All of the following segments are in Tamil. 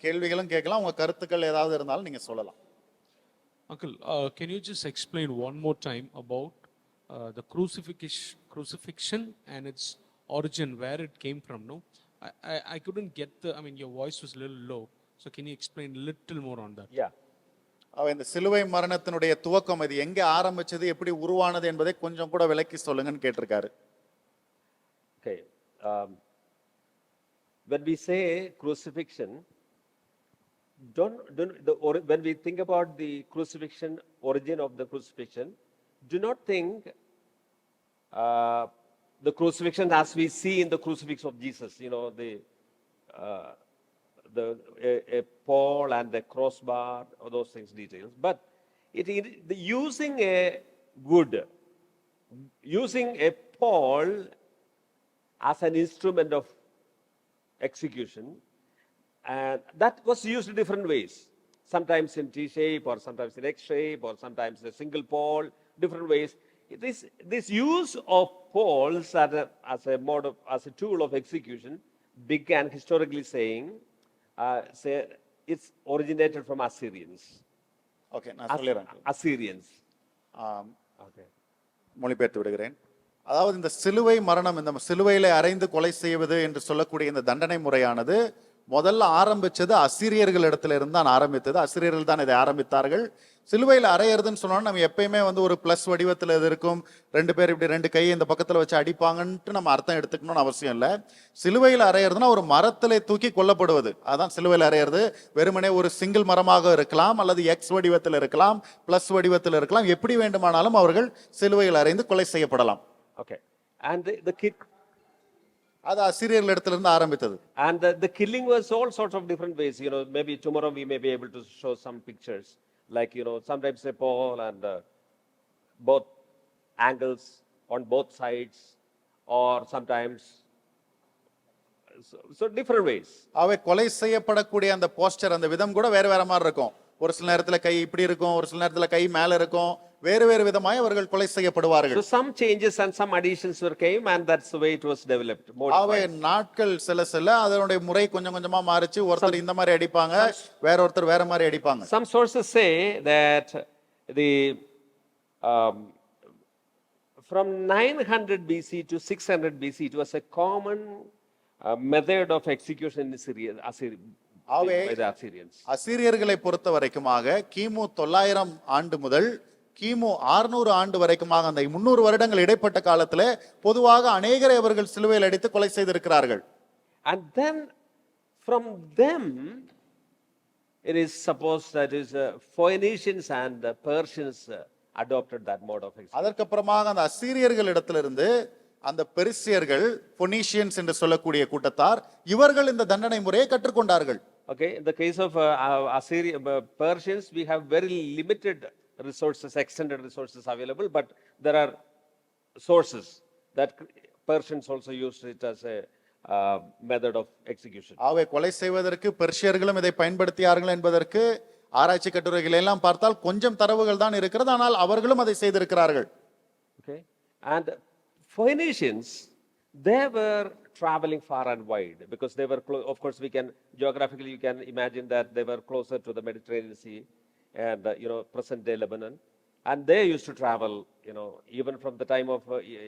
கேள்விகளும் கேட்கலாம், உங்க கருத்துக்கள் ஏதாவது இருந்தாலும் நீங்க சொல்லலாம். Uncle, can you just explain one more time about the crucifixion and its origin, where it came from? No, I couldn't get the. I mean, your voice was a little low, so can you explain a little more on that? Yeah. இந்த சிலுவை மரணத்தினுடைய துவக்கம் இது எங்க ஆரம்பிச்சது, எப்படி உருவானது என்பதை கொஞ்சம் கூட விளக்கி சொல்லுங்கன்னு கேட்டிருக்காரு. Okay. When we say crucifixion, when we think about the crucifixion, origin of the crucifixion, do not think the crucifixion as we see in the crucifix of Jesus, a pole and the crossbar, all those things, details. But using a wood, using a pole as an instrument of execution, and that was used in different ways. Sometimes in T-shape, or sometimes in X-shape, or sometimes a single pole, different ways. This use of poles as a tool of execution began, historically saying, it's originated from Assyrians. Okay, நான் சொல்லிடுறேன். Assyrians. Okay. மொழிபெயர்த்து விடுகிறேன். அதாவது இந்த சிலுவை மரணம், இந்த சிலுவையில அறைந்து கொலை செய்வது என்று சொல்லக்கூடிய இந்த தண்டனை முறையானது முதல்ல ஆரம்பிச்சது அசிரியர்கள் இடத்துல இருந்து தான் ஆரம்பித்தது. அசிரியர்கள் தான் இதை ஆரம்பித்தார்கள். சிலுவையில் அறையிறதுன்னு சொன்னோம்னா நம்ம எப்பயுமே ஒரு பிளஸ் வடிவத்தில் இது இருக்கும், ரெண்டு பேர் இப்படி ரெண்டு கையை இந்த பக்கத்தில் வச்சு அடிப்பாங்கன்ட்டு நம்ம அர்த்தம் எடுத்துக்கணும்னு அவசியம் இல்லை. சிலுவையில் அறையிறதுனா ஒரு மரத்திலே தூக்கி கொல்லப்படுவது, அதான் சிலுவையில் அறையிறது. வெறுமனே ஒரு சிங்கிள் மரமாக இருக்கலாம், அல்லது எக்ஸ் வடிவத்தில் இருக்கலாம், பிளஸ் வடிவத்தில் இருக்கலாம், எப்படி வேண்டுமானாலும் அவர்கள் சிலுவையில் அறைந்து கொலை செய்யப்படலாம். Okay. And the kid, அது அசிரியர்கள் இடத்துல இருந்து ஆரம்பித்தது. And the killing was all sorts of different ways. Maybe tomorrow we may be able to show some pictures, like sometimes a pole and both angles on both sides, or sometimes so different ways. அவை கொலை செய்யப்படக்கூடிய அந்த போஸ்டர், அந்த விதம் கூட வேற வேற மாதிரி இருக்கும். ஒரு சில நேரத்துல கை இப்படி இருக்கும், ஒரு சில நேரத்துல கை மேல இருக்கும், வேறு வேறு விதமாய் அவர்கள் கொலை செய்யப்படுவார்கள். So some changes and some additions came, and that's the way it was developed. அவை நாட்கள் சில அதனுடைய முறை கொஞ்சம் கொஞ்சமா மாறிச்சு. ஒருத்தர் இந்த மாதிரி அடிப்பாங்க, வேற ஒருத்தர் வேற மாதிரி அடிப்பாங்க. Some sources say that from 900 BC to 600 BC it was a common method of execution in Syria, by the Assyrians. அசீரியர்களை பொறுத்த வரைக்குமாக கிமு 900 ஆண்டு முதல் கிமு 600 ஆண்டு வரைக்குமாக, அந்த 300 வருடங்கள் இடைப்பட்ட காலத்துல பொதுவாக அநேகரை அவர்கள் சிலுவையில் அடித்து கொலை செய்திருக்கிறார்கள். And then from them it is supposed that is Phoenicians and Persians adopted that mode of execution. அதற்கப்புறமாக அந்த அசீரியர்கள் இடத்திலிருந்து அந்த பெர்சியர்கள், பொனீஷியன்ஸ் என்று சொல்லக்கூடிய கூட்டத்தார், இவர்கள் இந்த தண்டனை முறையை கற்றுக்கொண்டார்கள். Okay, in the case of Persians, we have very limited resources, extended resources available, but there are sources that Persians also used it as a method of execution. அவை கொலை செய்வதற்கு பெர்சியர்களும் இதை பயன்படுத்தியார்கள் என்பதற்கு ஆராய்ச்சி கட்டுரைகள் எல்லாம் பார்த்தால் கொஞ்சம் தரவுகள் தான் இருக்கிறது, ஆனால் அவர்களும் அதை செய்திருக்கிறார்கள். Okay, and Phoenicians, they were traveling far and wide because they were of course geographically you can imagine that they were closer to the Mediterranean Sea and present day Lebanon, and they used to travel, even from the time of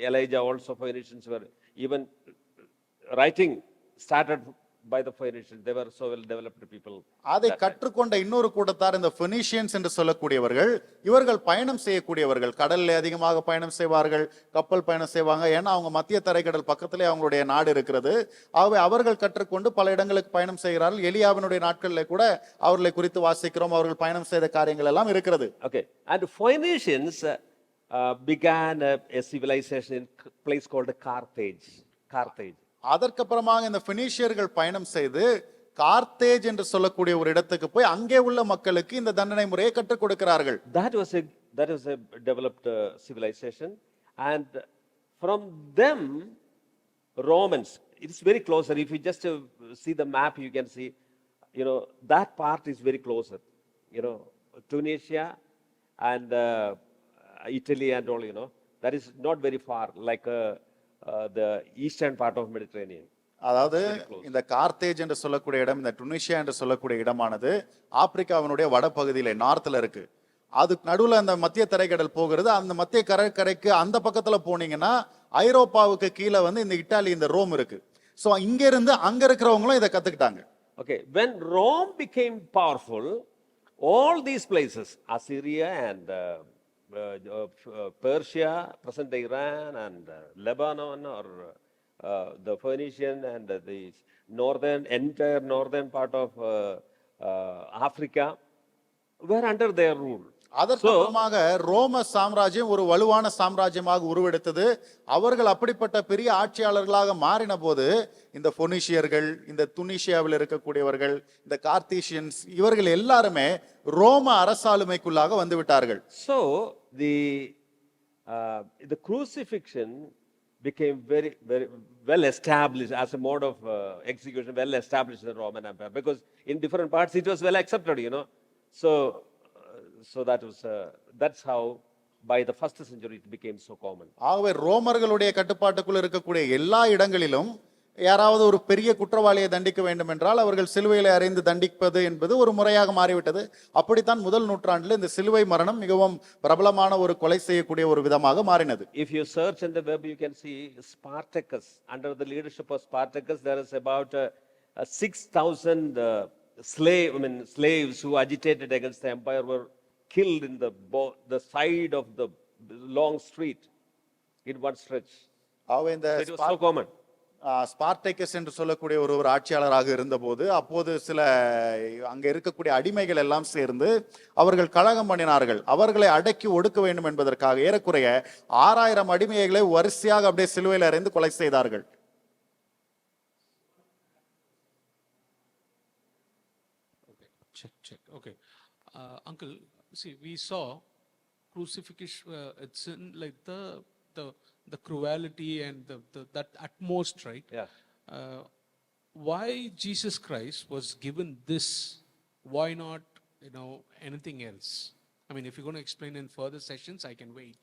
Elijah also Phoenicians were even writing started by the Phoenicians. They were so well developed people. அதை கற்றுக்கொண்ட இன்னொரு கூட்டத்தார் இந்த Phoenicians என்று சொல்லக்கூடியவர்கள், இவர்கள் பயணம் செய்யக்கூடியவர்கள், கடல்ல அதிகமாக பயணம் செய்வார்கள், கப்பல் பயணம் செய்வாங்க. ஏன்னா அவங்க மத்திய தரைக்கடல் பக்கத்திலே அவங்களுடைய நாடு இருக்கிறது. ஆகவே அவர்கள் கற்றுக்கொண்டு பல இடங்களுக்கு பயணம் செய்கிறார்கள். எலியாவினுடைய நாட்களிலே கூட அவர்களை குறித்து வாசிக்கிறோம், அவர்கள் பயணம் செய்த காரியங்கள் எல்லாம் இருக்கிறது. Okay, and Phoenicians began a civilization in a place called Carthage. அதற்கப்புறமாக இந்த பினிஷியர்கள் பயணம் செய்து கார்த்தேஜ் என்று சொல்லக்கூடிய ஒரு இடத்துக்கு போய் அங்கே உள்ள மக்களுக்கு இந்த தண்டனை முறையை கற்றுக் கொடுக்கிறார்கள். That was a developed civilization, and from them Romans, it is very closer. If you just see the map, you can see that part is very closer. Tunisia and Italy and all, that is not very far, like the eastern part of Mediterranean. அதாவது இந்த கார்த்தேஜ் என்று சொல்லக்கூடிய இடம், இந்த டுனிஷியா என்று சொல்லக்கூடிய இடமானது ஆப்பிரிக்காவினுடைய வடபகுதியில நார்த்ல இருக்கு. அதுக்கு நடுவுல அந்த மத்திய தரைக்கடல் போகிறது. அந்த மத்திய கரைக்கு அந்த பக்கத்துல போனீங்கன்னா ஐரோப்பாவுக்கு கீழே வந்து இந்த இட்டாலி, இந்த ரோம் இருக்கு. சோ இங்க இருந்து அங்க இருக்கிறவங்களும் இதை கத்துக்கிட்டாங்க. Okay, when Rome became powerful, all these places, Assyria and Persia, present day Iran and Lebanon, or the Phoenician and the entire northern part of Africa were under their rule. அதற்கப்புறமாக ரோம சாம்ராஜ்யம் ஒரு வலுவான சாம்ராஜ்யமாக உருவெடுத்தது. அவர்கள் அப்படிப்பட்ட பெரிய ஆட்சியாளர்களாக மாறின போது இந்த பொனிஷியர்கள், இந்த துனிஷியாவில் இருக்கக்கூடியவர்கள், இந்த கார்த்தீசியன்ஸ், இவர்கள் எல்லாருமே ரோம அரசாளுமைக்குள்ளாக வந்து விட்டார்கள். So the crucifixion became very, very well established as a mode of execution, well established in the Roman Empire, because in different parts it was well accepted, you know. So that's how by the first century it became so common. ஆகவே ரோமர்களுடைய கட்டுப்பாட்டுக்குள் இருக்கக்கூடிய எல்லா இடங்களிலும் யாராவது ஒரு பெரிய குற்றவாளியை தண்டிக்க வேண்டும் என்றால் அவர்கள் சிலுவையில அறைந்து தண்டிப்பது என்பது ஒரு முறையாக மாறிவிட்டது. அப்படித்தான் முதல் நூற்றாண்டில் இந்த சிலுவை மரணம் மிகவும் பிரபலமான ஒரு கொலை செய்யக்கூடிய ஒரு விதமாக மாறினது. If you search in the web, you can see Spartacus. Under the leadership of Spartacus, there is about 6,000 slaves who agitated against the empire were killed in the side of the long street in one stretch. ஆகவே இந்த It was so common. ஸ்பார்டேக்கஸ் என்று சொல்லக்கூடிய ஒரு ஆட்சியாளராக இருந்தபோது அப்போது சில அங்க இருக்கக்கூடிய அடிமைகள் எல்லாம் சேர்ந்து அவர்கள் கலகம் பண்ணினார்கள். அவர்களை அடக்கி ஒடுக்க வேண்டும் என்பதற்காக ஏறக்குறைய 6,000 அடிமைகளை வரிசையாக அப்படியே சிலுவையில் அறைந்து கொலை செய்தார்கள். Check. Okay. Uncle, see, we saw crucifixion, it's in like the cruelty and that utmost, right? Yeah. Why Jesus Christ was given this? Why not, anything else? I mean, if you're going to explain in further sessions, I can wait.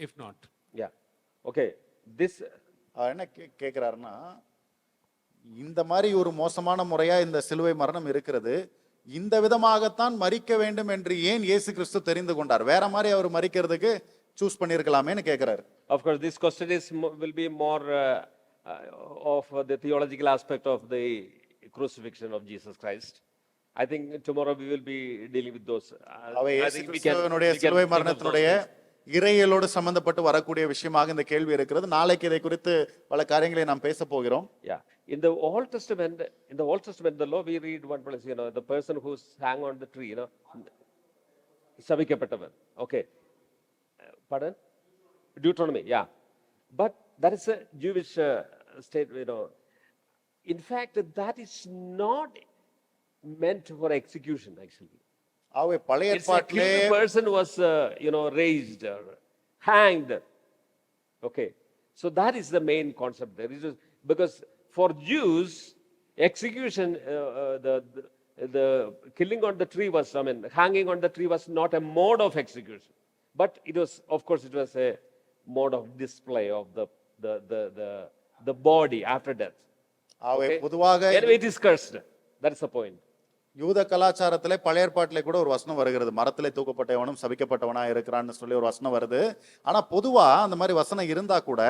If not. Yeah. Okay. This. என்ன கேட்கிறாருன்னா, இந்த மாதிரி ஒரு மோசமான முறையா இந்த சிலுவை மரணம் இருக்கிறது. இந்த விதமாகத்தான் மரிக்க வேண்டும் என்று ஏன் இயேசு கிறிஸ்து தெரிந்து கொண்டார்? வேற மாதிரி அவர் மரிக்கிறதுக்கு சூஸ் பண்ணிருக்கலாமேன்னு கேட்கிறாரு. Of course, this question will be more of the theological aspect of the crucifixion of Jesus Christ. I think tomorrow we will be dealing with those. I think we can சிலுவை மரணத்தினுடைய இறையியலோடு சம்பந்தப்பட்டு வரக்கூடிய விஷயமாக இந்த கேள்வி இருக்கிறது. நாளைக்கு இதை குறித்து பல காரியங்களை நாம் பேச போகிறோம். Yeah. In the Old Testament, the law, we read one place, the person who's hang on the tree, சபிக்கப்பட்டவன். Okay. Pardon? Deuteronomy, yeah. But that is a Jewish state, In fact, that is not meant for execution, actually. ஆகவே பழைய ஏற்பாட்டிலே the person was, raised or hanged. Okay. So that is the main concept there. Because for Jews, execution, the killing on the tree was, hanging on the tree was not a mode of execution. But it was, of course, it was a mode of display of the body after death. ஆகவே பொதுவாக Anyway, it is cursed. That is the point. யூத கலாச்சாரத்திலே பழைய ஏற்பாட்டிலே கூட ஒரு வசனம் வருகிறது. மரத்திலே தூக்கப்பட்டவனும் சபிக்கப்பட்டவனா இருக்கிறான்னு சொல்லி ஒரு வசனம் வருது. ஆனா பொதுவா அந்த மாதிரி வசனம் இருந்தா கூட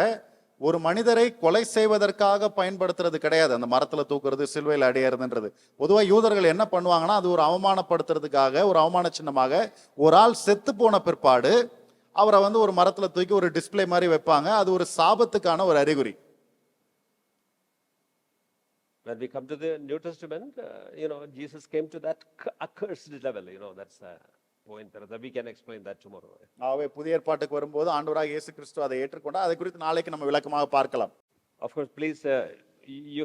ஒரு மனிதரை கொலை செய்வதற்காக பயன்படுத்துறது கிடையாது. அந்த மரத்துல தூக்குறது, சிலுவையில் அடையிறதுன்றது. பொதுவா யூதர்கள் என்ன பண்ணுவாங்கன்னா, அது ஒரு அவமானப்படுத்துறதுக்காக, ஒரு அவமான சின்னமாக ஒரு ஆள் செத்து போன பிற்பாடு அவரை வந்து ஒரு மரத்துல தூக்கி ஒரு டிஸ்பிளே மாதிரி வைப்பாங்க. அது ஒரு சாபத்துக்கான ஒரு அறிகுறி. When we come to the New Testament, Jesus came to that accursed level. That's the point that we can explain that tomorrow. ஆகவே புதிய ஏற்பாட்டுக்கு வரும்போது ஆண்டவராகிய இயேசு கிறிஸ்து அதை ஏற்றுக்கொண்டார். அதை குறித்து நாளைக்கு நம்ம விளக்கமாக பார்க்கலாம். Of course, please, you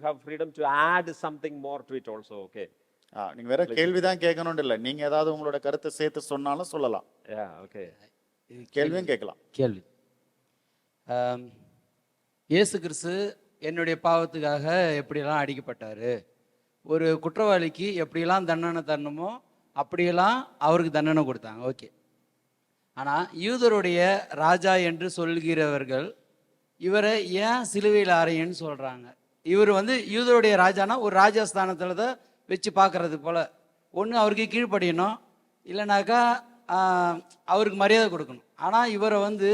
have freedom to add something more to it also. Okay. நீங்க வேற கேள்விதான் கேட்கணும்னு இல்ல, நீங்க ஏதாவது உங்களோட கருத்தை சேர்த்து சொன்னாலும் சொல்லலாம். Yeah, okay. கேள்வியும் கேட்கலாம். கேள்வி. இயேசு கிறிஸ்து என்னுடைய பாவத்துக்காக எப்படியெல்லாம் அடிக்கப்பட்டாரு, ஒரு குற்றவாளிக்கு எப்படியெல்லாம் தண்டனை தரணுமோ அப்படியெல்லாம் அவருக்கு தண்டனை கொடுத்தாங்க. ஓகே. ஆனால் யூதருடைய ராஜா என்று சொல்கிறவர்கள் இவரை ஏன் சிலுவையில் அறையன்னு சொல்கிறாங்க. இவர் வந்து யூதருடைய ராஜானா ஒரு ராஜஸ்தானத்தில் தான் வச்சு பார்க்கறது போல். ஒன்று அவருக்கு கீழ்ப்படியணும், இல்லைனாக்கா அவருக்கு மரியாதை கொடுக்கணும். ஆனால் இவரை வந்து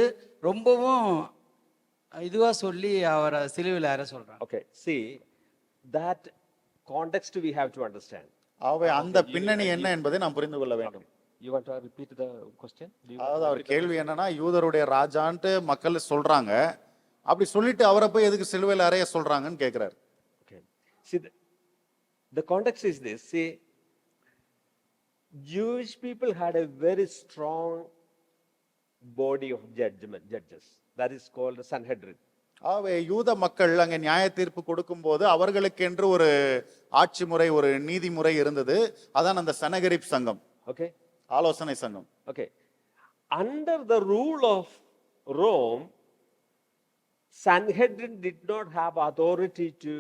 ரொம்பவும் இதுவாக சொல்லி அவரை சிலுவையில் அறைய சொல்கிறாங்க. Okay, see, that context we have to understand. ஆகவே அந்த பின்னணி என்ன என்பதை நாம் புரிந்து கொள்ள வேண்டும். You want to repeat the question? அதாவது அவர் கேள்வி என்னன்னா, யூதருடைய ராஜான்ட்டு மக்கள் சொல்றாங்க, அப்படி சொல்லிட்டு அவரை போய் எதுக்கு சிலுவையில் அறைய சொல்றாங்கன்னு கேட்கிறாரு. Okay. See, the context is this. See, Jewish people had a very strong body of judges. That is called Sanhedrin. ஆகவே யூத மக்கள் அங்கே நியாய தீர்ப்பு கொடுக்கும்போது அவர்களுக்கென்று ஒரு ஆட்சி முறை, ஒரு நீதிமுறை இருந்தது. அதான் அந்த சனகரிப் சங்கம். Okay. ஆலோசனை சங்கம். Okay. Under the rule of Rome, Sanhedrin did not have authority to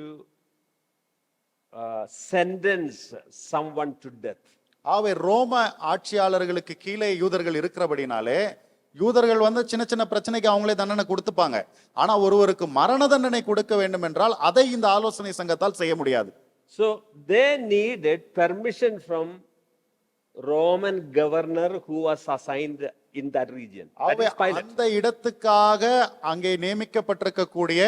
sentence someone to death. ஆகவே ரோம ஆட்சியாளர்களுக்கு கீழே யூதர்கள் இருக்கிறபடினாலே யூதர்கள் வந்து சின்ன சின்ன பிரச்சனைக்கு அவங்களே தண்டனை கொடுத்துப்பாங்க. ஆனா ஒருவருக்கு மரண தண்டனை கொடுக்க வேண்டும் என்றால் அதை இந்த ஆலோசனை சங்கத்தால் செய்ய முடியாது. So they needed permission from Roman governor who was assigned in that region. That is Pilate. அந்த இடத்துக்காக அங்கே நியமிக்கப்பட்டிருக்கக்கூடிய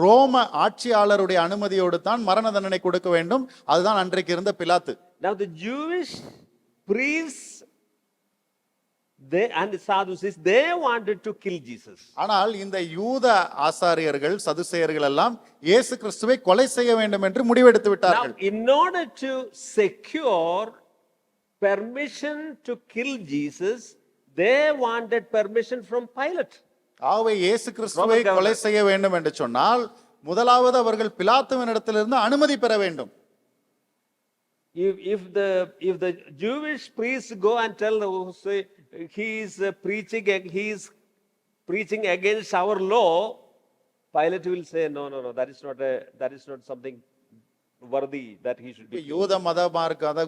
ரோம ஆட்சியாளருடைய அனுமதியோடு தான் மரண தண்டனை கொடுக்க வேண்டும். அதுதான் அன்றைக்கு இருந்த பிலாத்து. Now the Jewish priests and the Sadducees, they wanted to kill Jesus. ஆனால் இந்த யூத ஆசாரியர்கள் சதுசேயர்கள் எல்லாம் இயேசு கிறிஸ்துவை கொலை செய்ய வேண்டும் என்று முடிவெடுத்து விட்டார்கள். Now in order to secure permission to kill Jesus, they wanted permission from Pilate. ஆகவே இயேசு கிறிஸ்துவை கொலை செய்ய வேண்டும் என்று சொன்னால் முதலாவது அவர்கள் பிலாத்துவின் இடத்திலிருந்து அனுமதி பெற வேண்டும். If the Jewish priests go and tell, say he is preaching against our law, Pilate will say no, that is not something worthy that he should be. யூத மத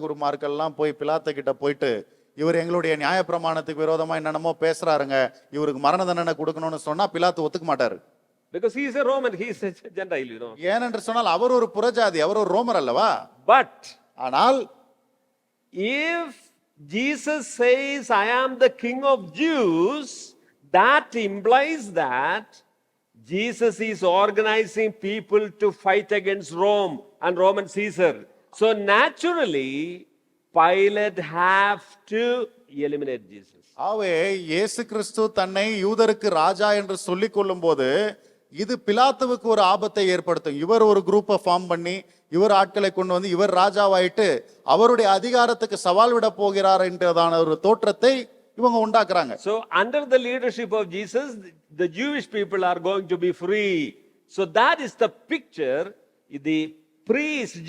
குருமார்கள்லாம் போய் பிலாத்து கிட்ட போயிட்டு இவர் எங்களுடைய நியாய பிரமாணத்துக்கு விரோதமா என்னென்னமோ பேசுறாருங்க, இவருக்கு மரண தண்டனை கொடுக்கணும்னு சொன்னா பிலாத்து ஒத்துக்க மாட்டாரு. Because he is a Roman, he is a Gentile, you know. ஏனென்று சொன்னால் அவர் ஒரு புறஜாதி, அவர் ஒரு ரோமர் அல்லவா. But ஆனால் if Jesus says I am the king of Jews, that implies that Jesus is organizing people to fight against Rome and Roman Caesar. So naturally Pilate have to eliminate Jesus. ஆகவே இயேசு கிறிஸ்து தன்னை யூதருக்கு ராஜா என்று சொல்லிக் கொள்ளும் போது இது பிலாத்துவுக்கு ஒரு ஆபத்தை ஏற்படுத்தும். இவர் ஒரு குரூப்பை ஃபார்ம் பண்ணி இவர் ஆட்களை கொண்டு வந்து இவர் ராஜாவாயிட்டு அவருடைய அதிகாரத்துக்கு சவால் விட போகிறார் என்றதான ஒரு தோற்றத்தை இவங்க உண்டாக்குறாங்க. So under the leadership of Jesus, the Jewish people are going to be free. So that is the picture the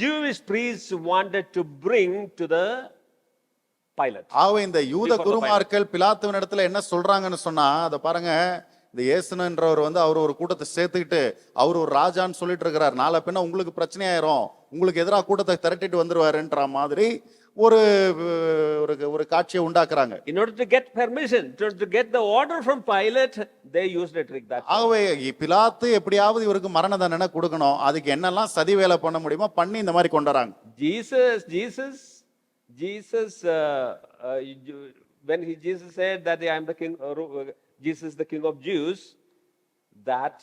Jewish priests wanted to bring to the Pilate. ஆகவே இந்த யூத குருமார்கள் பிலாத்துவின் இடத்துல என்ன சொல்றாங்கன்னு சொன்னா, அதை பாருங்க, இந்த இயேசுன்றவர் வந்து அவர் ஒரு கூட்டத்தை சேர்த்துக்கிட்டு அவர் ஒரு ராஜான்னு சொல்லிட்டு இருக்கிறார், நாளை பின்ன உங்களுக்கு பிரச்சனை ஆயிரும், உங்களுக்கு எதிராக கூட்டத்தை திரட்டிட்டு வந்துருவாருன்ற மாதிரி ஒரு காட்சியை உண்டாக்குறாங்க. In order to get permission, to get the order from Pilate, they used a trick that. ஆகவே பிலாத்து எப்படியாவது இவருக்கு மரண தண்டனை கொடுக்கணும், அதுக்கு என்னெல்லாம் சதி வேலை பண்ண முடியுமோ பண்ணி இந்த மாதிரி கொண்டுறாங்க. Jesus when Jesus said that I am the king, Jesus the king of Jews, that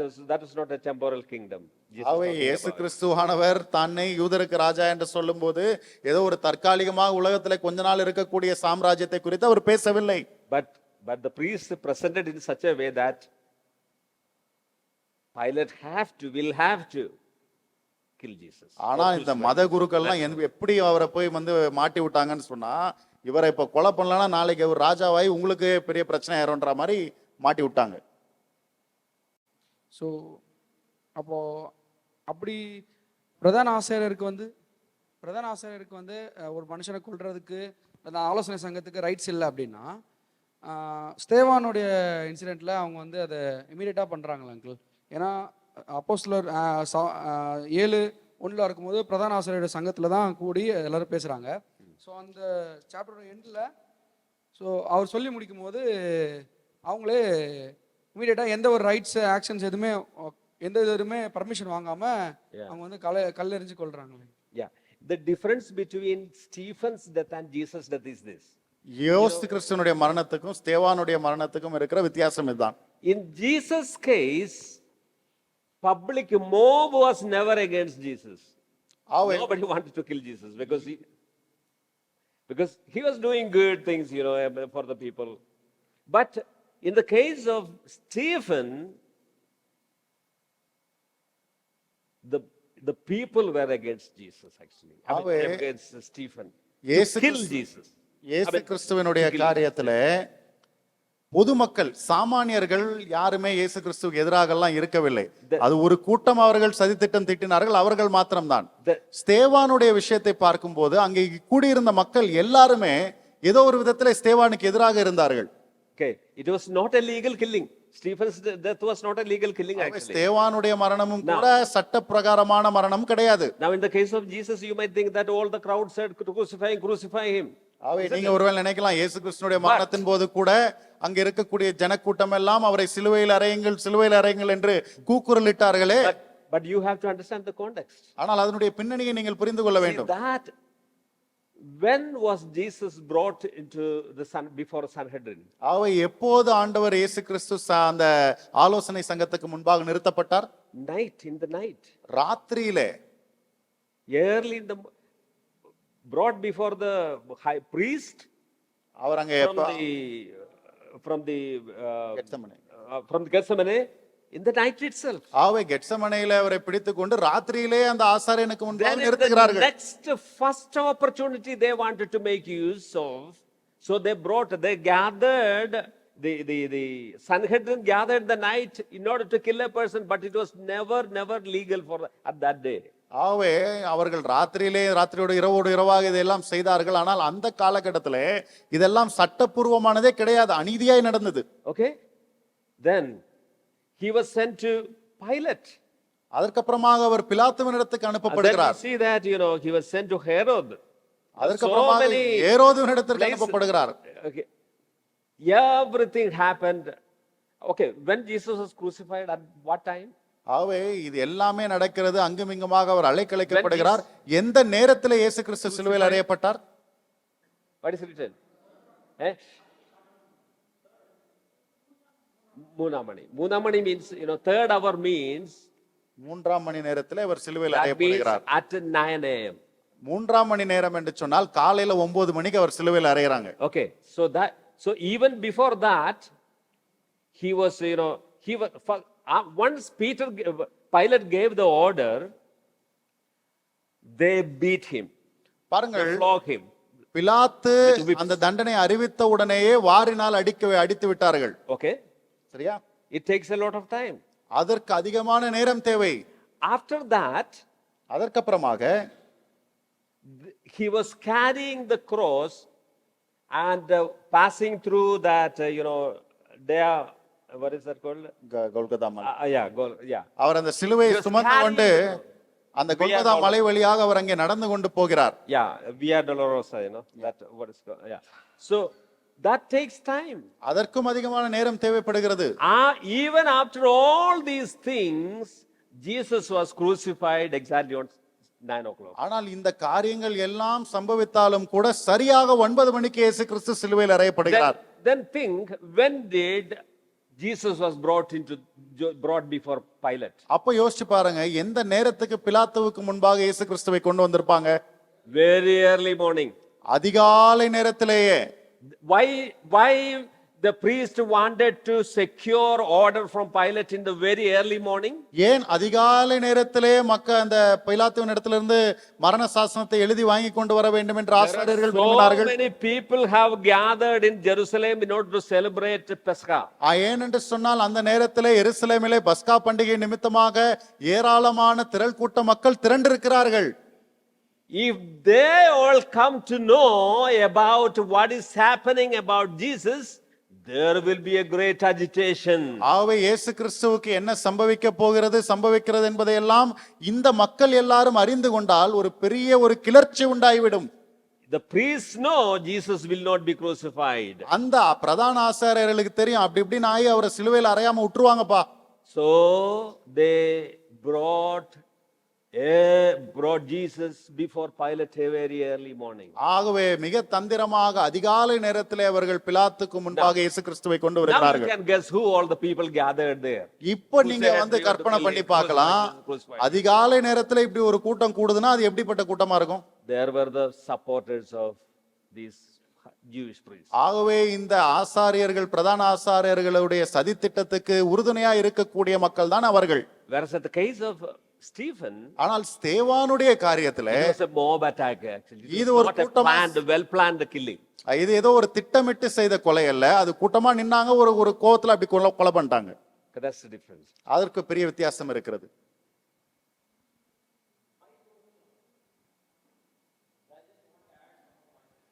is not a temporal kingdom. ஆகவே இயேசு கிறிஸ்துவானவர் தன்னை யூதருக்கு ராஜா என்று சொல்லும்போது ஏதோ ஒரு தற்காலிகமாக உலகத்திலே கொஞ்ச நாள் இருக்கக்கூடிய சாம்ராஜ்யத்தை குறித்து அவர் பேசவில்லை. But the priests presented in such a way that Pilate will have to kill Jesus. ஆனா இந்த மத குருக்கள்லாம் எப்படி அவரை போய் வந்து மாட்டி விட்டாங்கன்னு சொன்னா, இவரை இப்ப கொலை பண்ணலன்னா நாளைக்கு ஒரு ராஜாவாய் உங்களுக்கு பெரிய பிரச்சனை ஆயிரும்ன்ற மாதிரி மாட்டி விட்டாங்க. ஸோ அப்போ அப்படி பிரதான ஆசிரியருக்கு வந்து ஒரு மனுஷனை கொல்றதுக்கு அந்த ஆலோசனை சங்கத்துக்கு ரைட்ஸ் இல்லை அப்படின்னா, ஸ்தேவானுடைய இன்சிடெண்ட்டில் அவங்க வந்து அதை இமீடியட்டாக பண்ணுறாங்களா அங்கிள்? ஏன்னா அப்போஸ்தலர் 7:1 இருக்கும்போது பிரதான ஆசிரியருடைய சங்கத்தில் தான் கூடி எல்லோரும் பேசுகிறாங்க. ஸோ அந்த சாப்டரோட எண்டில் ஸோ அவர் சொல்லி முடிக்கும் போது அவங்களே இமீடியட்டாக எந்த ஒரு ரைட்ஸ் ஆக்ஷன்ஸ் எதுவுமே எந்த இதுவுமே பர்மிஷன் வாங்காம அவங்க வந்து கல்லெறிஞ்சு கொள்றாங்களே. Yeah. The difference between Stephen's death and Jesus' death is this. இயேசு கிறிஸ்துவனுடைய மரணத்துக்கும் ஸ்தேவானுடைய மரணத்துக்கும் இருக்கிற வித்தியாசம் இதுதான். In Jesus' case, public mob was never against Jesus. Nobody wanted to kill Jesus because he was doing good things, for the people. But in the case of Stephen, the people were against Jesus actually. Against Stephen. To kill Jesus. இயேசு கிறிஸ்துவனுடைய காரியத்திலே பொதுமக்கள் சாமானியர்கள் யாருமே இயேசு கிறிஸ்துவுக்கு எதிராக எல்லாம் இருக்கவில்லை. அது ஒரு கூட்டம் அவர்கள் சதித்திட்டம் தீட்டினார்கள், அவர்கள் மாத்திரம்தான். ஸ்தேவானுடைய விஷயத்தை பார்க்கும்போது அங்கே கூடியிருந்த மக்கள் எல்லாருமே ஏதோ ஒரு விதத்தில் ஸ்தேவானுக்கு எதிராக இருந்தார்கள். Okay, it was not a legal killing. Stephen's death was not a legal killing actually. ஸ்தேவானுடைய மரணமும் கூட சட்ட பிரகாரமான மரணம் கிடையாது. Now in the case of Jesus, you might think that all the crowd said crucify him. நீங்க ஒருவேளை நினைக்கலாம் இயேசு கிறிஸ்துனுடைய மரணத்தின் போது கூட அங்க இருக்கக்கூடிய ஜனக்கூட்டம் எல்லாம் அவரை சிலுவையில் அறையுங்கள் என்று கூக்குரலிட்டார்களே. But you have to understand the context. ஆனால் அதனுடைய பின்னணியை நீங்கள் புரிந்து கொள்ள வேண்டும். That when was Jesus brought into the before Sanhedrin? எப்போது ஆண்டவர் இயேசு கிறிஸ்து அந்த ஆலோசனை சங்கத்துக்கு முன்பாக நிறுத்தப்பட்டார்? In the night. ராத்திரியிலே. Early in the brought before the high priest. அவர் அங்கே from the Gethsemane in the night itself. கெத்செமனேயிலே அவரை பிடித்துக்கொண்டு ராத்திரியிலே அந்த ஆசாரியனுக்கு முன்பாக நிறுத்துகிறார்கள். Next first opportunity they wanted to make use of, so they gathered the Sanhedrin gathered the night in order to kill a person, but it was never legal for at that day. அவர்கள் ராத்திரியோடு இரவாக இதெல்லாம் செய்தார்கள். ஆனால் அந்த காலகட்டத்திலே இதெல்லாம் சட்டப்பூர்வமானதே கிடையாது, அநீதியாய் நடந்தது. Okay, then he was sent to Pilate. அதற்கப்புறமாக our பிலாத்துவினிடத்துக்கு அனுப்பப்படுகிறார். See that he was sent to Herod. அதற்கப்புறமாக ஏரோதுவினிடத்துக்கு அனுப்பப்படுகிறார். Okay, everything happened. Okay, when Jesus was crucified, at what time? இது எல்லாமே நடக்கிறது. அங்குமிங்குமாக அவர் அலைக்கழிக்கப்படுகிறார். எந்த நேரத்தில் இயேசு கிறிஸ்து சிலுவையில் அறையப்பட்டார்? What is written? மூணாமணி means, third hour means மூன்றாம் மணி நேரத்தில் அவர் சிலுவையில் அறையப்படுகிறார். At 9 a.m. மூன்றாம் மணி நேரம் என்று சொன்னால் காலையில 9 மணிக்கு அவர் சிலுவையில் அறையறாங்க. Okay, so even before that he was, once Pilate gave the order, they beat him. பாருங்கள், they flogged him. பிலாத்து அந்த தண்டனை அறிவித்த உடனேயே வாரினால் அடித்து விட்டார்கள். Okay, சரியா? It takes a lot of time. அதற்கு அதிகமான நேரம் தேவை. After that, அதற்கப்புறமாக he was carrying the cross and passing through that, what is that called? கோல்கதா மலை. Yeah. அவர் அந்த சிலுவையை சுமந்து கொண்டு அந்த கோல்கதா மலை வழியாக அவர் அங்கே நடந்து கொண்டு போகிறார். Yeah, Via Dolorosa, that what is called. Yeah. So that takes time. அதற்கும் அதிகமான நேரம் தேவைப்படுகிறது. Even after all these things, Jesus was crucified exactly on 9 o'clock. ஆனால் இந்த காரியங்கள் எல்லாம் சம்பவித்தாலும் கூட சரியாக 9 மணிக்கு இயேசு கிறிஸ்து சிலுவையில் அறையப்படுகிறார். Then think, when did Jesus was brought before Pilate? அப்ப யோசிச்சு பாருங்க, எந்த நேரத்துக்கு பிலாத்துவுக்கு முன்பாக இயேசு கிறிஸ்துவை கொண்டு வந்திருப்பாங்க? Very early morning. அதிகாலை நேரத்திலேயே. Why the priest wanted to secure order from Pilate in the very early morning? ஏன் அதிகாலை நேரத்திலே அந்த பிலாத்துவின் இடத்திலிருந்து மரண சாசனத்தை எழுதி வாங்கி கொண்டு வர வேண்டும் என்று ஆசாரியர்கள் விரும்பினார்கள்? So many people have gathered in Jerusalem in order to celebrate Pascha. ஏன் என்று சொன்னால் அந்த நேரத்திலே எருசலேமிலே பஸ்கா பண்டிகை நிமித்தமாக ஏராளமான திரள் கூட்ட மக்கள் திரண்டிருக்கிறார்கள். If they all come to know about what is happening about Jesus, there will be a great agitation. இயேசு கிறிஸ்துவுக்கு என்ன சம்பவிக்கிறது என்பதை எல்லாம் இந்த மக்கள் எல்லாரும் அறிந்து கொண்டால் ஒரு பெரிய கிளர்ச்சி உண்டாகிவிடும். The priests know Jesus will not be crucified. அந்த பிரதான ஆசாரியர்களுக்கு தெரியும் அப்படி இப்படின்னு ஆகி அவரை சிலுவையில் அறையாம விட்டுருவாங்கப்பா. So they brought Jesus before Pilate very early morning. ஆகவே மிக தந்திரமாக அதிகாலை நேரத்திலே அவர்கள் பிலாத்துக்கு முன்பாக இயேசு கிறிஸ்துவை கொண்டு Now you வருகிறார்கள். can guess who all the people gathered there. இப்போ நீங்க வந்து கற்பனை பண்ணி பார்க்கலாம், அதிகாலை நேரத்துல இப்படி ஒரு கூட்டம் கூடுதுன்னா அது எப்படிப்பட்ட கூட்டமா இருக்கும்? There were the supporters of these Jewish priests. ஆகவே இந்த ஆசாரியர்கள் பிரதான ஆசாரியர்களுடைய சதி திட்டத்துக்கு உறுதுணையா இருக்கக்கூடிய மக்கள் தான் அவர்கள். Whereas at the case of Stephen, ஆனால் ஸ்தேவானுடைய காரியத்துல it was a mob attack actually. இது It was ஒரு not a கூட்டமா well planned killing. இது ஏதோ ஒரு திட்டமிட்டு செய்த கொலை அல்ல, அது கூட்டமா நின்னாங்க ஒரு கோவத்துல அப்படி கொலை பண்ணிட்டாங்க. That's the difference. அதற்கு பெரிய வித்தியாசம் இருக்கிறது.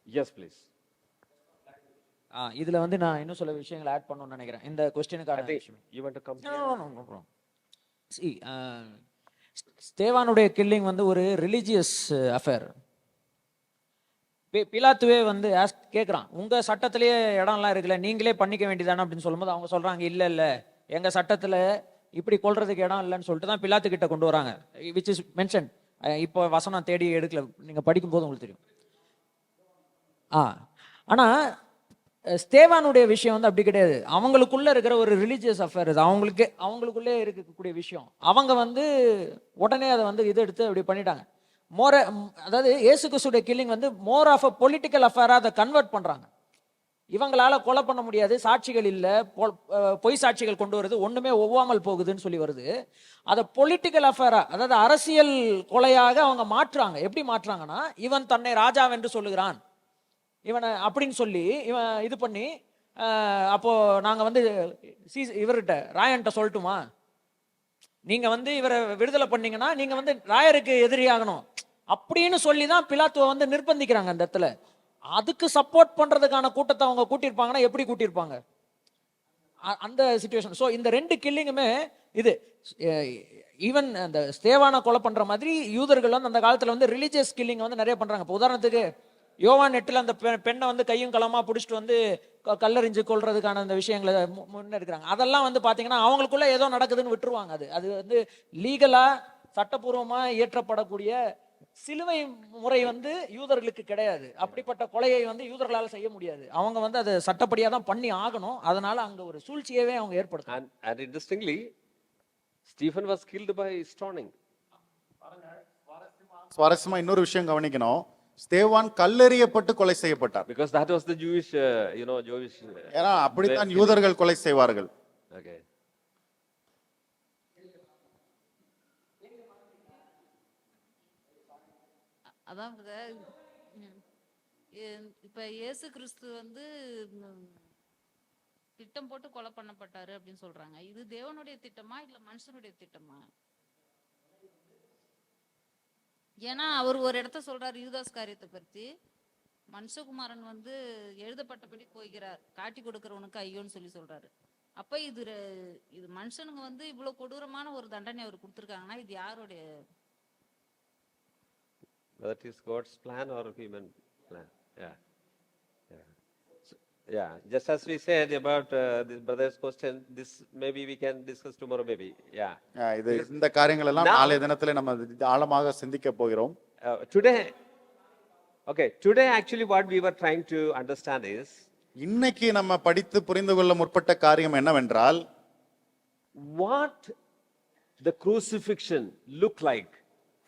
Yes, please. இதுல வந்து நான் இன்னும் சில விஷயங்களை ஆட் பண்ணணும்னு நினைக்கிறேன் இந்த கொஸ்டினுக்கான விஷயம். You want to come No, here? no, no, no problem. See, ஸ்தேவானுடைய கில்லிங் வந்து ஒரு ரிலீஜியஸ் அஃபேர். பிலாத்துவே வந்து கேட்குறான், உங்க சட்டத்திலேயே இடம்லாம் இருக்குல்ல, நீங்களே பண்ணிக்க வேண்டியதானே அப்படின்னு சொல்லும்போது அவங்க சொல்றாங்க இல்ல இல்ல எங்க சட்டத்துல இப்படி கொல்றதுக்கு இடம் இல்லைன்னு சொல்லிட்டு தான் பிலாத்து கிட்ட கொண்டு வராங்க. Which is mention. இப்போ வசனம் தேடி எடுக்கல, நீங்க படிக்கும் போது உங்களுக்கு தெரியும். ஆனா ஸ்தேவானுடைய விஷயம் வந்து அப்படி கிடையாது. அவங்களுக்குள்ள இருக்கிற ஒரு ரிலீஜியஸ் அஃபேர், இது அவங்களுக்குள்ளே இருக்கக்கூடிய விஷயம். அவங்க வந்து உடனே அதை வந்து இது எடுத்து அப்படி பண்ணிட்டாங்க. அதாவது இயேசு கிறிஸ்துடைய கில்லிங் வந்து மோர் ஆஃப் அ பொலிட்டிக்கல் அஃபேரா அதை கன்வெர்ட் பண்றாங்க. இவங்களால கொலை பண்ண முடியாது, சாட்சிகள் இல்லை, பொய் சாட்சிகள் கொண்டு வருது, ஒண்ணுமே ஒவ்வாமல் போகுதுன்னு சொல்லி வருது. அதை பொலிட்டிக்கல் அஃபேரா, அதாவது அரசியல் கொலையாக அவங்க மாற்றுறாங்க. எப்படி மாற்றுறாங்கன்னா, இவன் தன்னை ராஜாவென்று சொல்லுகிறான், இவனை அப்படின்னு சொல்லி இவன் இது பண்ணி, அப்போ நாங்க வந்து இவர்கிட்ட ராயன்ட்ட சொல்லட்டுமா, நீங்க வந்து இவரை விடுதலை பண்ணீங்கன்னா நீங்க வந்து ராயருக்கு எதிரியாகணும் அப்படின்னு சொல்லி தான் பிலாத்துவை வந்து நிர்பந்திக்கிறாங்க அந்த இடத்துல. அதுக்கு சப்போர்ட் பண்றதுக்கான கூட்டத்தை அவங்க கூட்டியிருப்பாங்கன்னா எப்படி கூட்டியிருப்பாங்க அந்த சிச்சுவேஷன். ஸோ இந்த ரெண்டு கில்லிங்குமே இது ஈவன் அந்த ஸ்தேவானை கொலை பண்ற மாதிரி யூதர்கள் வந்து அந்த காலத்துல வந்து ரிலீஜியஸ் கில்லிங் வந்து நிறைய பண்றாங்க. இப்போ உதாரணத்துக்கு யோவான் 8 அந்த பெண்ணை வந்து கையும் களமா பிடிச்சிட்டு வந்து கல்லறிஞ்சு கொள்றதுக்கான அந்த விஷயங்களை முன்னெடுக்கிறாங்க. அதெல்லாம் வந்து பாத்தீங்கன்னா அவங்களுக்குள்ள ஏதோ நடக்குதுன்னு விட்டுருவாங்க. அது வந்து லீகலா சட்டப்பூர்வமா இயற்றப்படக்கூடிய சிலுவை முறை வந்து யூதர்களுக்கு கிடையாது. அப்படிப்பட்ட கொலையை வந்து யூதர்களால் செய்ய முடியாது. அவங்க வந்து அதை சட்டப்படியா தான் பண்ணி ஆகணும். அதனால அங்க ஒரு சூழ்ச்சியவே அவங்க ஏற்படுத்தும். And interestingly, Stephen was killed by stoning. சுவாரஸ்யமா இன்னொரு விஷயம் கவனிக்கணும், ஸ்தேவான் கல்லெறியப்பட்டு கொலை செய்யப்பட்டார். Because that was the Jewish, Jewish. ஏன்னா அப்படித்தான் யூதர்கள் கொலை செய்வார்கள். Okay. அதான் இப்ப இயேசு கிறிஸ்து வந்து திட்டம் போட்டு கொலை பண்ணப்பட்டாரு அப்படின்னு சொல்றாங்க. இது தேவனுடைய திட்டமா இல்ல மனுஷனுடைய திட்டமா? ஏன்னா அவர் ஒரு இடத்த சொல்றாரு யூதாஸ் காரியத்தை பற்றி, மனுஷகுமாரன் வந்து எழுதப்பட்டபடி போய்கிறார், காட்டி கொடுக்கிறவனுக்கு ஐயோன்னு சொல்லி சொல்றாரு. அப்ப இது மனுஷனுங்க வந்து இவ்வளவு கொடூரமான ஒரு தண்டனை அவர் கொடுத்திருக்காங்கன்னா இது யாருடைய? That is God's plan or human plan? Yeah. Yeah. Just as we said about this brother's question, this maybe we can discuss tomorrow, maybe. Yeah. இது இந்த காரியங்கள் எல்லாம் நாளைய தினத்திலே நம்ம ஆழமாக சிந்திக்க போகிறோம். Today actually what we were trying to understand is, இன்னைக்கு நம்ம படித்து புரிந்து கொள்ள முற்பட்ட காரியம் என்னவென்றால், what the crucifixion looked like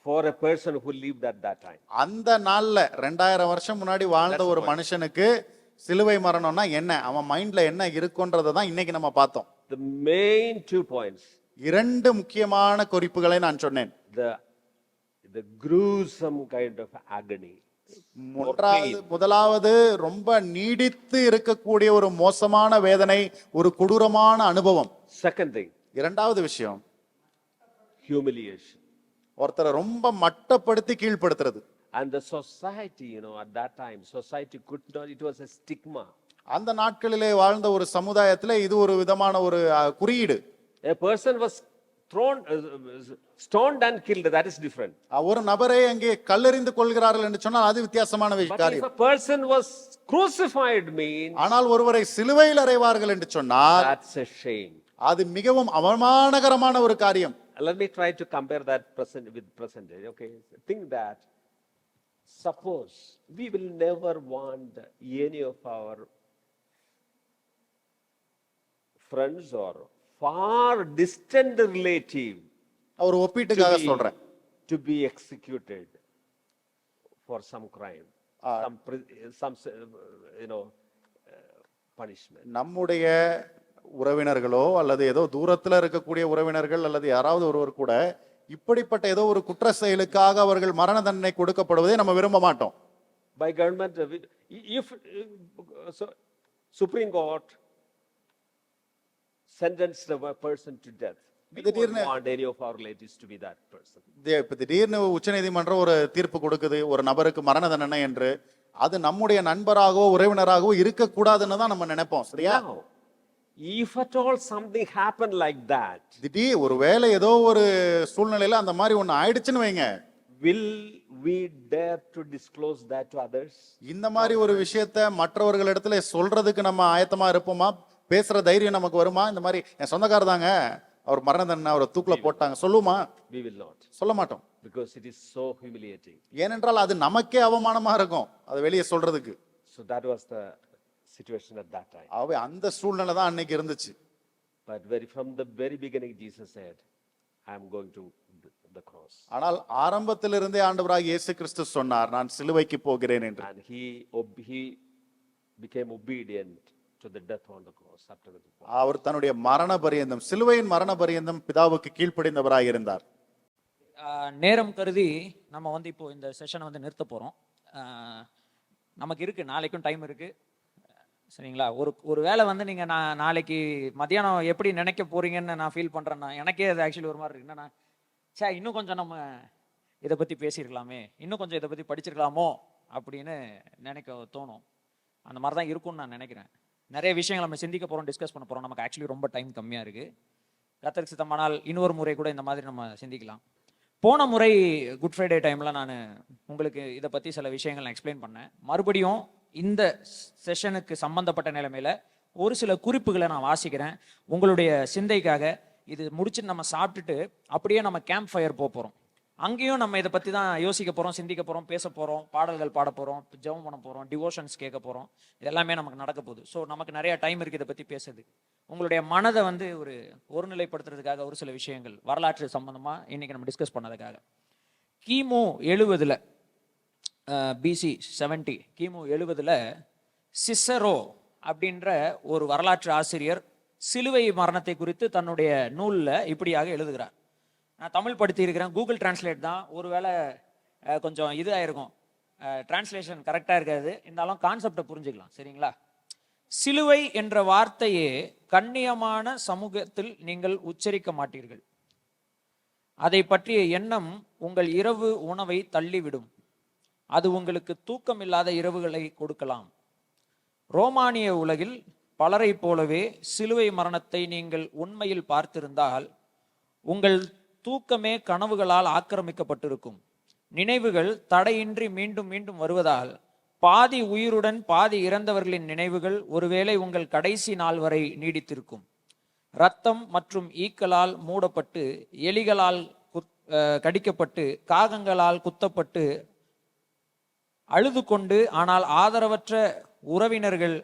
for a person who lived at that time. அந்த நாள்ல 2000 வருஷம் முன்னாடி வாழ்ந்த ஒரு மனுஷனுக்கு சிலுவை மரணம்னா என்ன, அவன் மைண்ட்ல என்ன இருக்குன்றதை தான் இன்னைக்கு நம்ம பார்த்தோம். The main 2 points. இரண்டு முக்கியமான குறிப்புகளை நான் சொன்னேன். The gruesome kind of agony. முதலாவது ரொம்ப நீடித்து இருக்கக்கூடிய ஒரு மோசமான வேதனை, ஒரு கொடூரமான அனுபவம். Second thing. இரண்டாவது விஷயம் humiliation. ஒருத்தரை ரொம்ப மட்டப்படுத்தி கீழ்ப்படுத்துறது. And the society, at that time, society could not, it was a stigma. அந்த நாட்களிலே வாழ்ந்த ஒரு சமுதாயத்துல இது ஒரு விதமான ஒரு குறியீடு. A person was stoned and killed, that is different. ஒரு நபரை அங்கே கல்லெறிந்து கொள்கிறார்கள் என்று சொன்னால் அது வித்தியாசமான But if காரியம். a person was crucified means, ஆனால் ஒருவரை சிலுவையில் அறைவார்கள் என்று சொன்னால் that's a shame. அது மிகவும் அவமானகரமான ஒரு காரியம். Let me try to compare that present with present day. Okay, think that. Suppose we will never want any of our friends or far distant relative ஒரு ஒப்பீட்டுக்காக சொல்றேன். to be executed for some crime, some punishment. நம்முடைய உறவினர்களோ அல்லது ஏதோ தூரத்துல இருக்கக்கூடிய உறவினர்கள் அல்லது யாராவது ஒருவர் கூட இப்படிப்பட்ட ஏதோ ஒரு குற்ற செயலுக்காக அவர்கள் மரண தண்டனை கொடுக்கப்படுவதை நம்ம விரும்ப மாட்டோம். By government, if Supreme Court sentenced a person to death, we don't want any of our relatives to be that person. இப்ப திடீர்னு உச்சநீதிமன்றம் ஒரு தீர்ப்பு கொடுக்குது ஒரு நபருக்கு மரண தண்டனை என்று, அது நம்முடைய நண்பராகவோ உறவினராகவோ இருக்கக்கூடாதுன்னு தான் நம்ம நினைப்போம். சரியா? Now, if at all something happened like that, திடீர் ஒருவேளை ஏதோ ஒரு சூழ்நிலையில அந்த மாதிரி ஒண்ணு ஆயிடுச்சுன்னு வைங்க, will we dare to disclose that to others? இந்த மாதிரி ஒரு விஷயத்தை மற்றவர்களிடத்துல சொல்றதுக்கு நம்ம ஆயத்தமா இருப்போமா? பேசுற தைரியம் நமக்கு வருமா? இந்த மாதிரி என் சொந்தக்காரர் தாங்க அவர் மரண தண்டனை அவரை தூக்குல போட்டாங்க சொல்லுமா? We will not. சொல்ல மாட்டோம். Because it is so humiliating. ஏனென்றால் அது நமக்கே அவமானமா இருக்கும் அதை வெளியே சொல்றதுக்கு. So that was the situation at that time. அவை அந்த சூழ்நிலை தான் அன்னைக்கு இருந்துச்சு. But from the very beginning Jesus said, I am going to the cross. ஆனால் ஆரம்பத்திலிருந்தே ஆண்டவராகிய இயேசு கிறிஸ்து சொன்னார் நான் சிலுவைக்கு போகிறேன் என்று. And he became obedient to the death on the cross after the cross. அவர் தன்னுடைய மரண பரியந்தம் சிலுவையின் மரண பரியந்தம் பிதாவுக்கு கீழ்ப்படிந்தவராய் இருந்தார். நேரம் கருதி நம்ம வந்து இப்போ இந்த செஷனை வந்து நிறுத்த போறோம். நமக்கு இருக்கு, நாளைக்கும் டைம் இருக்கு. சரிங்களா? ஒரு வேளை வந்து நீங்க நாளைக்கு மத்தியானம் எப்படி நினைக்க போறீங்கன்னு நான் ஃபீல் பண்றேன்னா, எனக்கே அது ஆக்சுவலி ஒரு மாதிரி இருக்கு. என்னன்னா, இன்னும் கொஞ்சம் நம்ம இதை பத்தி பேசியிருக்கலாமே, இன்னும் கொஞ்சம் இதை பத்தி படிச்சிருக்கலாமோ அப்படின்னு நினைக்க தோணும். அந்த மாதிரி தான் இருக்கும்னு நான் நினைக்கிறேன். நிறைய விஷயங்கள் நம்ம சிந்திக்க போறோம், டிஸ்கஸ் பண்ண போறோம். நமக்கு ஆக்சுவலி ரொம்ப டைம் கம்மியா இருக்கு. கர்த்தருக்கு சித்தமானால் இன்னொரு முறை கூட இந்த மாதிரி நம்ம சிந்திக்கலாம். போன முறை குட் ஃப்ரைடே டைம்ல நான் உங்களுக்கு இதை பத்தி சில விஷயங்கள் நான் எக்ஸ்பிளைன் பண்ணேன். மறுபடியும் இந்த செஷனுக்கு சம்பந்தப்பட்ட நிலைமையில ஒரு சில குறிப்புகளை நான் வாசிக்கிறேன் உங்களுடைய சிந்தைக்காக. இது முடிச்சுட்டு நம்ம சாப்பிட்டுட்டு அப்படியே நம்ம கேம்ப் ஃபயர் போகிறோம். அங்கேயும் நம்ம இதை பற்றி தான் யோசிக்க போகிறோம், சிந்திக்க போகிறோம், பேச போகிறோம், பாடல்கள் பாட போகிறோம், ஜெபம் பண்ண போகிறோம், டிவோஷன்ஸ் கேட்க போகிறோம். இது எல்லாமே நமக்கு நடக்க போகுது. ஸோ நமக்கு நிறைய டைம் இருக்குது இதை பற்றி பேசுறது. உங்களுடைய மனதை வந்து ஒருநிலைப்படுத்துறதுக்காக ஒரு சில விஷயங்கள் வரலாற்று சம்பந்தமாக இன்னைக்கு நம்ம டிஸ்கஸ் பண்ணதுக்காக. கிமு 70 BC 70 கிமு 70 சிசரோ அப்படின்ற ஒரு வரலாற்று ஆசிரியர் சிலுவை மரணத்தை குறித்து தன்னுடைய நூலில் இப்படியாக எழுதுகிறார். நான் தமிழ் படுத்தி இருக்கிறேன், கூகுள் டிரான்ஸ்லேட் தான். ஒருவேளை கொஞ்சம் இது ஆயிருக்கும், டிரான்ஸ்லேஷன் கரெக்டாக இருக்காது, இருந்தாலும் கான்செப்டை புரிஞ்சுக்கலாம். சரிங்களா? சிலுவை என்ற வார்த்தையே கண்ணியமான சமூகத்தில் நீங்கள் உச்சரிக்க மாட்டீர்கள். அதை பற்றிய எண்ணம் உங்கள் இரவு உணவை தள்ளிவிடும். அது உங்களுக்கு தூக்கமில்லாத இரவுகளை கொடுக்கலாம். ரோமானிய உலகில் பலரை போலவே சிலுவை மரணத்தை நீங்கள் உண்மையில் பார்த்திருந்தால் உங்கள் தூக்கமே கனவுகளால் ஆக்கிரமிக்கப்பட்டிருக்கும். நினைவுகள் தடையின்றி மீண்டும் மீண்டும் வருவதால் பாதி உயிருடன் பாதி இறந்தவர்களின் நினைவுகள் ஒருவேளை உங்கள் கடைசி நாள் வரை நீடித்திருக்கும். இரத்தம் மற்றும் ஈக்களால் மூடப்பட்டு, எலிகளால் கடிக்கப்பட்டு, காகங்களால் குத்தப்பட்டு, அழுது கொண்டு ஆனால் ஆதரவற்ற உறவினர்கள்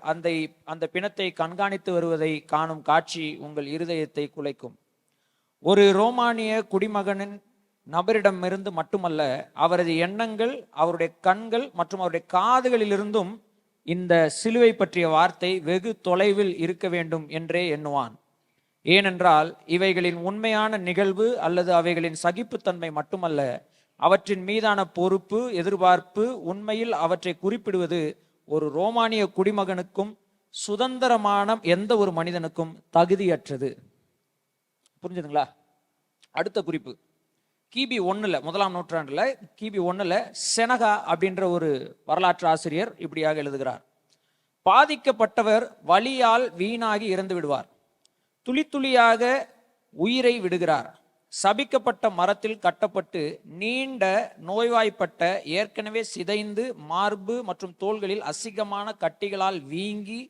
அந்த பிணத்தை கண்காணித்து வருவதை காணும் காட்சி உங்கள் இருதயத்தை குலைக்கும். ஒரு ரோமானிய குடிமகனின் நபரிடமிருந்து மட்டுமல்ல, அவரது எண்ணங்கள், அவருடைய கண்கள் மற்றும் அவருடைய காதுகளிலிருந்தும் இந்த சிலுவை பற்றிய வார்த்தை வெகு தொலைவில் இருக்க வேண்டும் என்றே எண்ணுவான். ஏனென்றால் இவைகளின் உண்மையான நிகழ்வு அல்லது அவைகளின் சகிப்புத்தன்மை மட்டுமல்ல, அவற்றின் மீதான பொறுப்பு, எதிர்பார்ப்பு, உண்மையில் அவற்றை குறிப்பிடுவது ஒரு ரோமானிய குடிமகனுக்கும் சுதந்திரமான எந்த ஒரு மனிதனுக்கும் தகுதியற்றது. புரிஞ்சுதுங்களா? அடுத்த குறிப்பு கிபி 1 1ஆம் நூற்றாண்டுல கிபி 1 செனகா அப்படின்ற ஒரு வரலாற்று ஆசிரியர் இப்படியாக எழுதுகிறார். பாதிக்கப்பட்டவர் வலியால் வீணாகி இறந்து விடுவார், துளி துளியாக உயிரை விடுகிறார். சபிக்கப்பட்ட மரத்தில் கட்டப்பட்டு நீண்ட நோய்வாய்ப்பட்ட ஏற்கனவே சிதைந்து மார்பு மற்றும் தோள்களில் அசிங்கமான கட்டிகளால் வீங்கி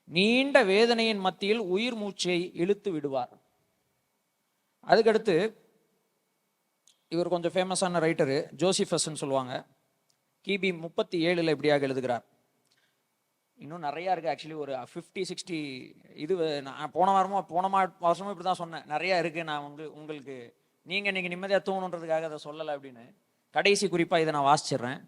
நீண்ட வேதனையின் மத்தியில் உயிர் மூச்சை இழுத்து விடுவார். அதுக்கடுத்து இவர் கொஞ்சம் ஃபேமஸான ரைட்டரு, ஜோசிஃபஸ்ன்னு சொல்லுவாங்க. கிபி 37 இப்படியாக எழுதுகிறார். இன்னும் நிறையா இருக்குது. ஆக்சுவலி ஒரு 50-60 இது நான் போன வருஷமும் இப்படி தான் சொன்னேன். நிறையா இருக்குது. நான் உங்களுக்கு நீங்கள் இன்றைக்கி நிம்மதியாக தூங்கணுன்றதுக்காக அதை சொல்லலை அப்படின்னு. கடைசி குறிப்பாக இதை நான் வாசிச்சிடுறேன்.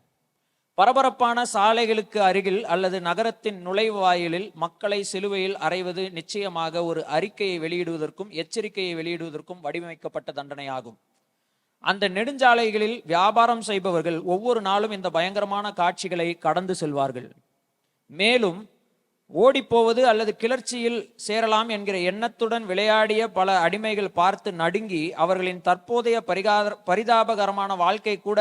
பரபரப்பான சாலைகளுக்கு அருகில் அல்லது நகரத்தின் நுழைவாயிலில் மக்களை சிலுவையில் அறைவது நிச்சயமாக ஒரு அறிக்கையை வெளியிடுவதற்கும் எச்சரிக்கையை வெளியிடுவதற்கும் வடிவமைக்கப்பட்ட தண்டனையாகும். அந்த நெடுஞ்சாலைகளில் வியாபாரம் செய்பவர்கள் ஒவ்வொரு நாளும் இந்த பயங்கரமான காட்சிகளை கடந்து செல்வார்கள். மேலும் ஓடிப்போவது அல்லது கிளர்ச்சியில் சேரலாம் என்கிற எண்ணத்துடன் விளையாடிய பல அடிமைகள் பார்த்து நடுங்கி அவர்களின் தற்போதைய பரிதாபகரமான வாழ்க்கை கூட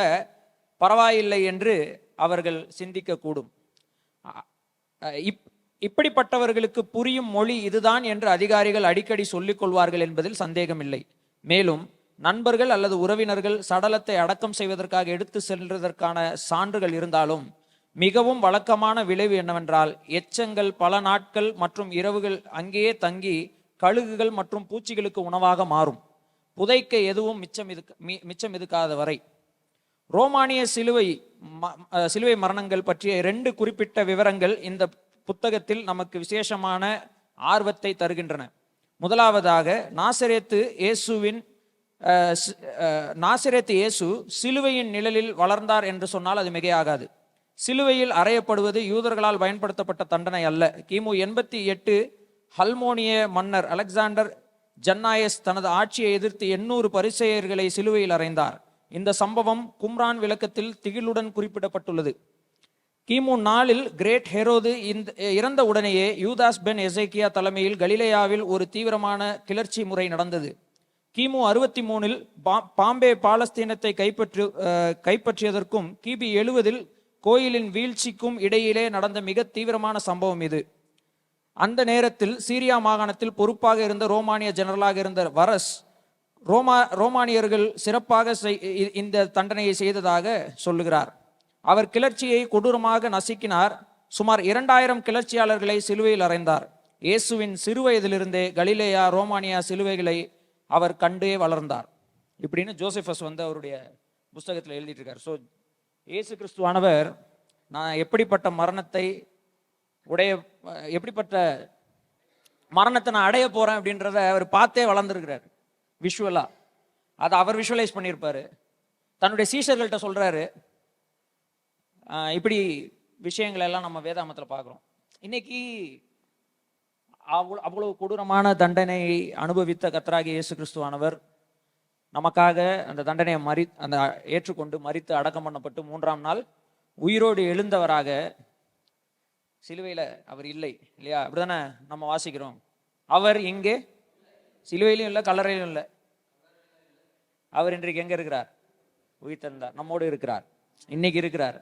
பரவாயில்லை என்று அவர்கள் சிந்திக்கக்கூடும். இப்படிப்பட்டவர்களுக்கு புரியும் மொழி இதுதான் என்று அதிகாரிகள் அடிக்கடி சொல்லிக் கொள்வார்கள் என்பதில் சந்தேகமில்லை. மேலும் நண்பர்கள் அல்லது உறவினர்கள் சடலத்தை அடக்கம் செய்வதற்காக எடுத்து செல்வதற்கான சான்றுகள் இருந்தாலும் மிகவும் வழக்கமான விளைவு என்னவென்றால் எச்சங்கள் பல நாட்கள் மற்றும் இரவுகள் அங்கேயே தங்கி கழுகுகள் மற்றும் பூச்சிகளுக்கு உணவாக மாறும். புதைக்க எதுவும் மிச்சம் இருக்காத வரை. ரோமானிய சிலுவை மரணங்கள் பற்றிய 2 குறிப்பிட்ட விவரங்கள் இந்த புத்தகத்தில் நமக்கு விசேஷமான ஆர்வத்தை தருகின்றன. முதலாவதாக நாசரேத்து இயேசு சிலுவையின் நிழலில் வளர்ந்தார் என்று சொன்னால் அது மிகையாகாது. சிலுவையில் அறையப்படுவது யூதர்களால் பயன்படுத்தப்பட்ட தண்டனை அல்ல. கிமு 88 ஹல்மோனிய மன்னர் அலெக்சாண்டர் ஜன்னாயஸ் தனது ஆட்சியை எதிர்த்து 800 பரிசேயர்களை சிலுவையில் அறைந்தார். இந்த சம்பவம் கும்ரான் விளக்கத்தில் திகிலுடன் குறிப்பிடப்பட்டுள்ளது. கிமு 4 கிரேட் ஹெரோது இறந்த உடனேயே யூதாஸ் பென் எசேக்கியா தலைமையில் கலிலேயாவில் ஒரு தீவிரமான கிளர்ச்சி முறை நடந்தது. கிமு 63 பாம்பே பாலஸ்தீனத்தை கைப்பற்றியதற்கும் கிபி 70 கோயிலின் வீழ்ச்சிக்கும் இடையிலே நடந்த மிக தீவிரமான சம்பவம் இது. அந்த நேரத்தில் சீரியா மாகாணத்தில் பொறுப்பாக இருந்த ரோமானிய ஜெனரலாக இருந்த வரஸ் ரோமானியர்கள் சிறப்பாக இந்த தண்டனையை செய்ததாக சொல்லுகிறார். அவர் கிளர்ச்சியை கொடூரமாக நசுக்கினார். சுமார் 2000 கிளர்ச்சியாளர்களை சிலுவையில் அறைந்தார். இயேசுவின் சிறு வயதிலிருந்தே கலிலேயா ரோமானியா சிலுவைகளை அவர் கண்டே வளர்ந்தார். இப்படின்னு ஜோசிஃபஸ் அவருடைய புஸ்தகத்தில் எழுதிட்டு இருக்கார். ஸோ இயேசு கிறிஸ்துவானவர் நான் எப்படிப்பட்ட மரணத்தை நான் அடைய போறேன் அப்படின்றத அவர் பார்த்தே வளர்ந்துருக்கிறார். விஷுவலா அதை அவர் விஷுவலைஸ் பண்ணியிருப்பாரு. தன்னுடைய சீஷர்கள்ட்ட சொல்றாரு. இப்படி விஷயங்கள் எல்லாம் நம்ம வேதாமத்தில் பார்க்குறோம். இன்னைக்கு அவ்வளவு கொடூரமான தண்டனை அனுபவித்த கர்த்தராகிய இயேசு கிறிஸ்துவானவர் நமக்காக அந்த தண்டனையை ஏற்றுக்கொண்டு மரித்து அடக்கம் பண்ணப்பட்டு 3ஆம் நாள் உயிரோடு எழுந்தவராக சிலுவையில் அவர் இல்லையா? அப்படிதானே நம்ம வாசிக்கிறோம். அவர் இங்கே சிலுவையிலும் இல்லை, கல்லறையிலும் இல்லை. அவர் இன்றைக்கு எங்க இருக்கிறார்? உயிர்த்தெழுந்தார், நம்மோடு இருக்கிறார், இன்னைக்கு இருக்கிறார்.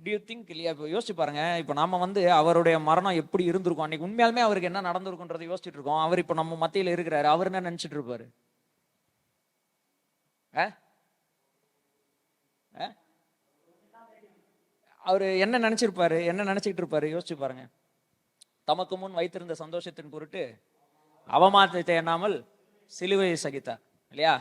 டியூ திங்க் இல்லையா? இப்போ யோசிச்சு பாருங்க. இப்போ நாம அவருடைய மரணம் எப்படி இருந்திருக்கும், அன்னைக்கு உண்மையாலுமே அவருக்கு என்ன நடந்திருக்குன்றதை யோசிச்சுட்டு இருக்கோம். அவர் இப்போ நம்ம மத்தியில் இருக்கிறாரு. அவர் என்ன நினைச்சிட்டு இருப்பாரு? அவரு என்ன நினைச்சிருப்பாரு, என்ன நினைச்சிட்டு இருப்பாரு? யோசிச்சு பாருங்க. தமக்கு முன் வைத்திருந்த சந்தோஷத்தின் பொருட்டு அவமானத்தை எண்ணாமல் சிலுவையை சகித்தார் இல்லையா?